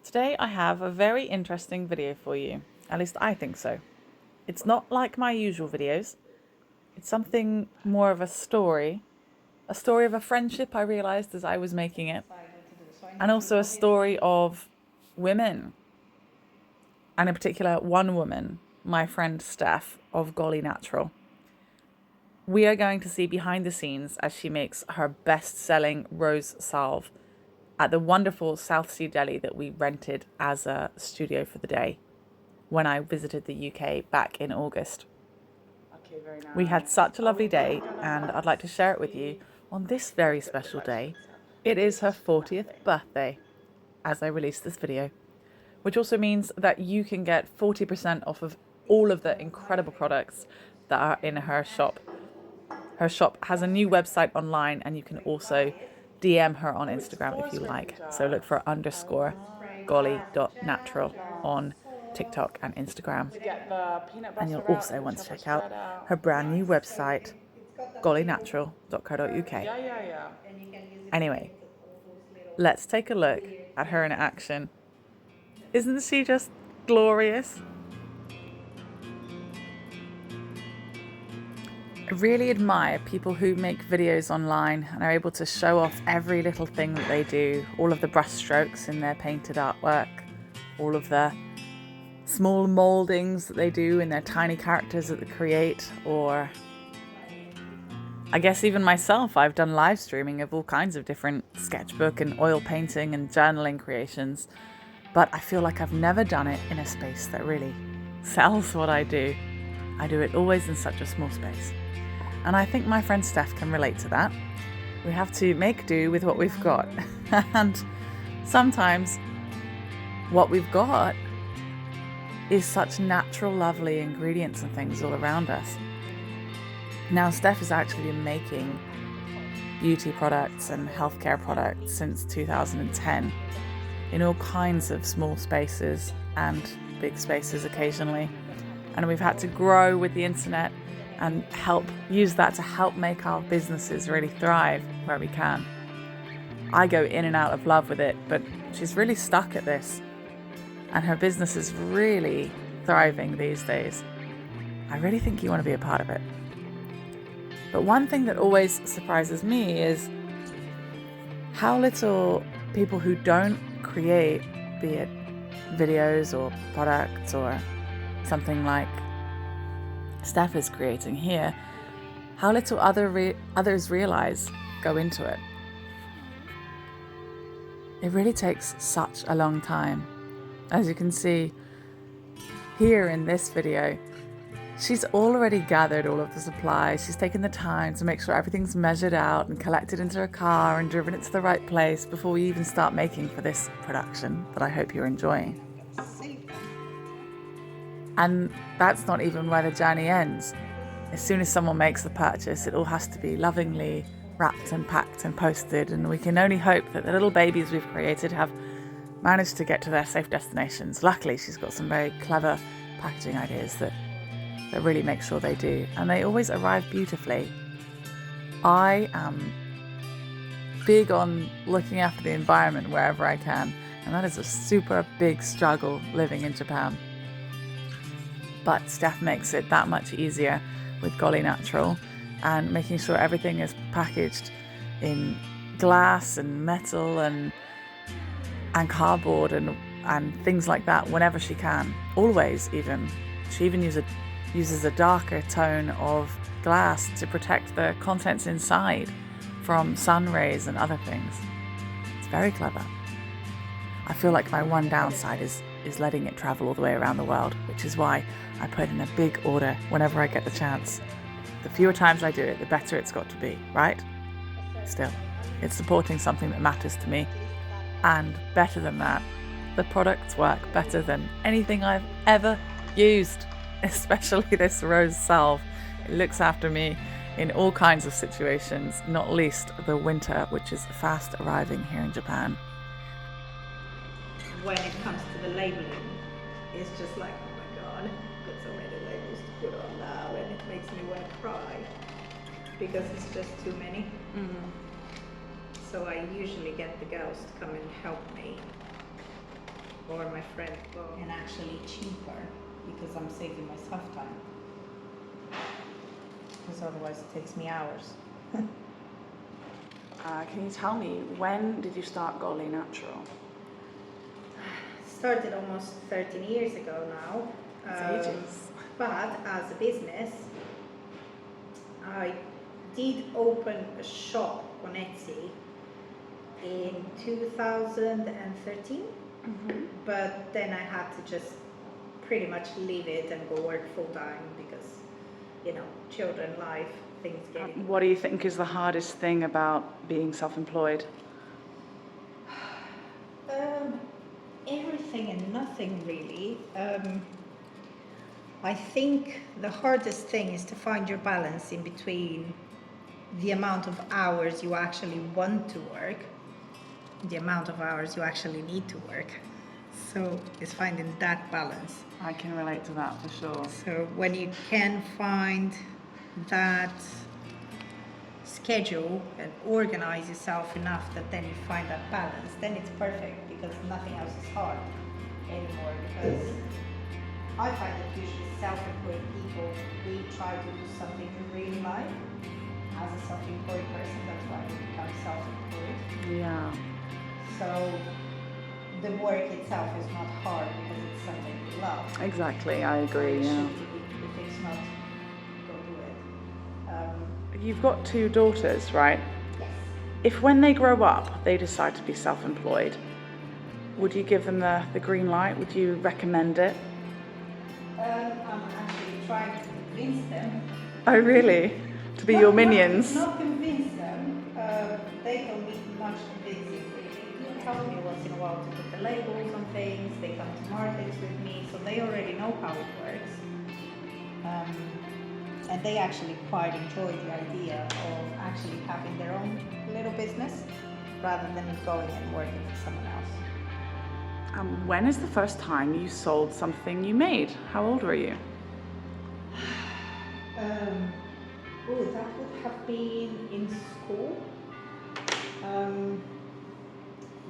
Today I have a very interesting video for you, at least I think so. It's not like my usual videos, it's something more of a story of a friendship I realised as I was making it, and also a story of women, and in particular one woman, my friend Steph of Goly Natural. We are going to see behind the scenes as she makes her best-selling rose salve at the wonderful Southsea deli that we rented as a studio for the day when I visited the UK back in August. We had such a lovely day, and I'd like to share it with you on this very special day. It is her 40th birthday as I release this video, which also means that you can get 40% off of all of the incredible products that are in her shop. Her shop has a new website online, and you can also DM her on Instagram if you like. So look for _goly.natural on TikTok and Instagram. And you'll also want to check out her brand new website, golynatural.co.uk. Anyway, let's take a look at her in action. Isn't she just glorious? I really admire people who make videos online and are able to show off every little thing that they do, all of the brush strokes in their painted artwork, all of the small moldings that they do in their tiny characters that they create, or I guess even myself, I've done live streaming of all kinds of different sketchbook and oil painting and journaling creations, but I feel like I've never done it in a space that really sells what I do. I do it always in such a small space. And I think my friend Steph can relate to that. We have to make do with what we've got. And sometimes what we've got is such natural, lovely ingredients and things all around us. Now, Steph has actually been making beauty products and healthcare products since 2010 in all kinds of small spaces and big spaces occasionally. And we've had to grow with the internet and use that to help make our businesses really thrive where we can. I go in and out of love with it, but she's really stuck at this, and her business is really thriving these days. I really think you want to be a part of it. But one thing that always surprises me is how little people who don't create, be it videos or products or something like Steph is creating here, how little others realize go into it. It really takes such a long time. As you can see here in this video, she's already gathered all of the supplies. She's taken the time to make sure everything's measured out and collected into her car and driven it to the right place before we even start making for this production that I hope you're enjoying. And that's not even where the journey ends. As soon as someone makes the purchase, it all has to be lovingly wrapped and packed and posted, and we can only hope that the little babies we've created have managed to get to their safe destinations. Luckily, she's got some very clever packaging ideas that really make sure they do, and they always arrive beautifully. I am big on looking after the environment wherever I can, and that is a super big struggle living in Japan. But Steph makes it that much easier with Goly Natural, and making sure everything is packaged in glass and metal and cardboard and things like that whenever she can. Always, even. She even uses a darker tone of glass to protect the contents inside from sun rays and other things. It's very clever. I feel like my one downside is letting it travel all the way around the world, which is why I put in a big order whenever I get the chance. The fewer times I do it, the better it's got to be, right? Still, it's supporting something that matters to me. And better than that, the products work better than anything I've ever used, especially this rose salve. It looks after me in all kinds of situations, not least the winter, which is fast arriving here in Japan. When it comes to the labeling, it's just like, oh my god, I've got so many labels to put on now, and it makes me want to cry because it's just too many. So I usually get the girls to come and help me or my friend go. And actually cheaper because I'm saving myself time. Because otherwise it takes me hours. Can you tell me, when did you start Goly Natural? Started almost 13 years ago now. It's ages. But as a business, I did open a shop on Etsy in 2013. But then I had to just pretty much leave it and go work full time because, you know, children, life, things getting... What do you think is the hardest thing about being self-employed? Everything and nothing really. I think the hardest thing is to find your balance in between the amount of hours you actually want to work, the amount of hours you actually need to work. So it's finding that balance. I can relate to that for sure. So when you can find that schedule and organize yourself enough that then you find that balance, then it's perfect because nothing else is hard anymore. Because I find that usually self-employed people, we try to do something we really like. As a self-employed person, that's why we become self-employed. Yeah. So the work itself is not hard because it's something you love. Exactly, I agree, It yeah. should be. If it's not, don't do it. You've got 2 daughters, right? Yes. If when they grow up, they decide to be self-employed, would you give them the green light? Would you recommend it? I'm actually trying to convince them. Oh, really? To be your minions? Not convince them. They don't need much convincing really. They help me once in a while to put the labels on things. They come to markets with me, so they already know how it works. And they actually quite enjoy the idea of actually having their own little business rather than going and working for someone else. When is the first time you sold something you made? How old were you? That would have been in school.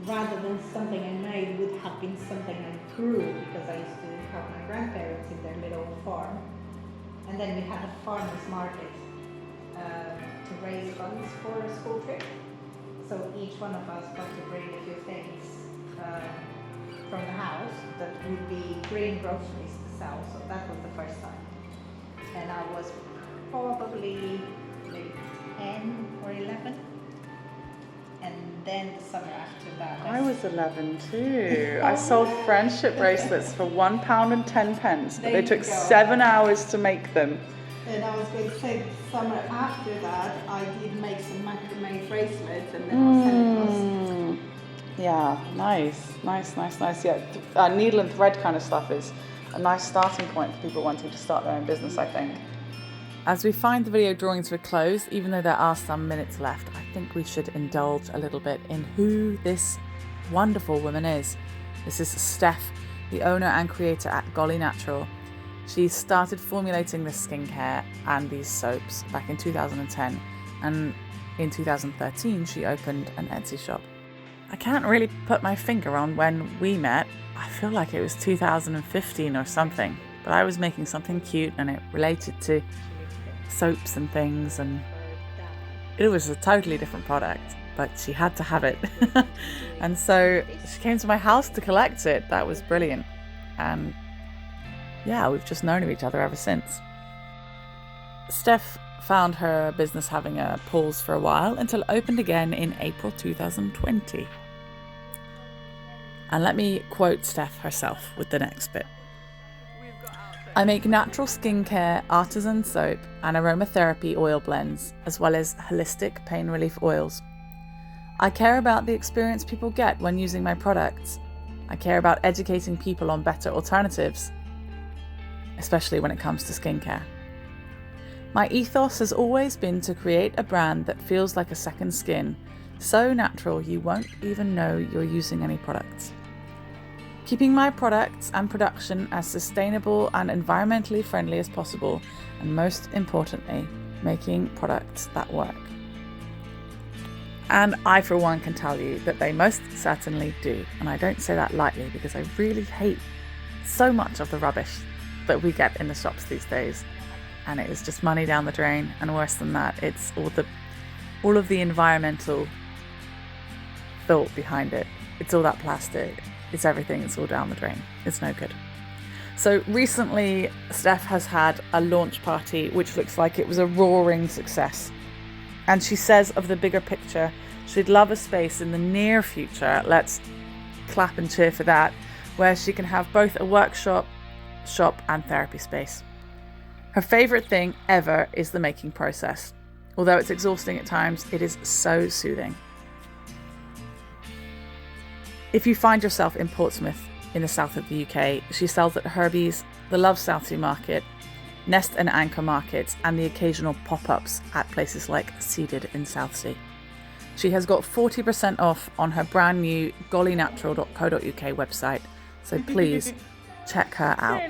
Rather than something I made, would have been something I grew because I used to help my grandparents in their little farm. And then we had a farmer's market to raise funds for a school trip. So each one of us got to bring a few things from the house that would be green groceries to sell. So that was the first time. And I was probably maybe 10 or 11. And then the summer after that. I was 11 too. I sold friendship bracelets for £1.10, but they took 7 hours to make them. And I was going to say the summer after that, I did make some macrame bracelets and then I sent it across. Yeah, nice. Yeah, needle and thread kind of stuff is a nice starting point for people wanting to start their own business, I think. As we find the video drawing to a close, even though there are some minutes left, I think we should indulge a little bit in who this wonderful woman is. This is Steph, the owner and creator at Goly Natural. She started formulating this skincare and these soaps back in 2010, and in 2013 she opened an Etsy shop. I can't really put my finger on when we met. I feel like it was 2015 or something, but I was making something cute and it related to soaps and things, and it was a totally different product, but she had to have it. And so she came to my house to collect it. That was brilliant. And yeah, we've just known of each other ever since. Steph found her business having a pause for a while until it opened again in April 2020. And let me quote Steph herself with the next bit. I make natural skincare, artisan soap, and aromatherapy oil blends, as well as holistic pain relief oils. I care about the experience people get when using my products. I care about educating people on better alternatives, especially when it comes to skincare. My ethos has always been to create a brand that feels like a second skin, so natural you won't even know you're using any products. Keeping my products and production as sustainable and environmentally friendly as possible, and most importantly, making products that work. And I, for one, can tell you that they most certainly do. And I don't say that lightly because I really hate so much of the rubbish that we get in the shops these days. And it is just money down the drain. And worse than that, it's all of the environmental thought behind it. It's all that plastic. It's everything. It's all down the drain. It's no good. So recently, Steph has had a launch party, which looks like it was a roaring success. And she says of the bigger picture, she'd love a space in the near future, let's clap and cheer for that, where she can have both a workshop, shop and therapy space. Her favourite thing ever is the making process. Although it's exhausting at times, it is so soothing. If you find yourself in Portsmouth in the south of the UK, she sells at Herbies, the Southsea Market, Nest&Anchor Markets, and the occasional pop-ups at places like Seeded in Southsea. She has got 40% off on her brand new golynatural.co.uk website, so please check her out.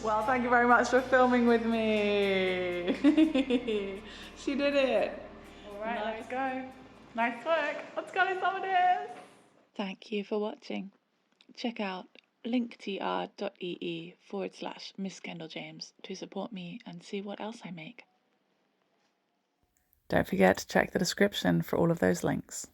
Well, thank you very much for filming with me. She did it. All right, let's go. Nice work. Let's go with some of this. Thank you for watching. Check out linktr.ee/Miss Kendall James to support me and see what else I make. Don't forget to check the description for all of those links.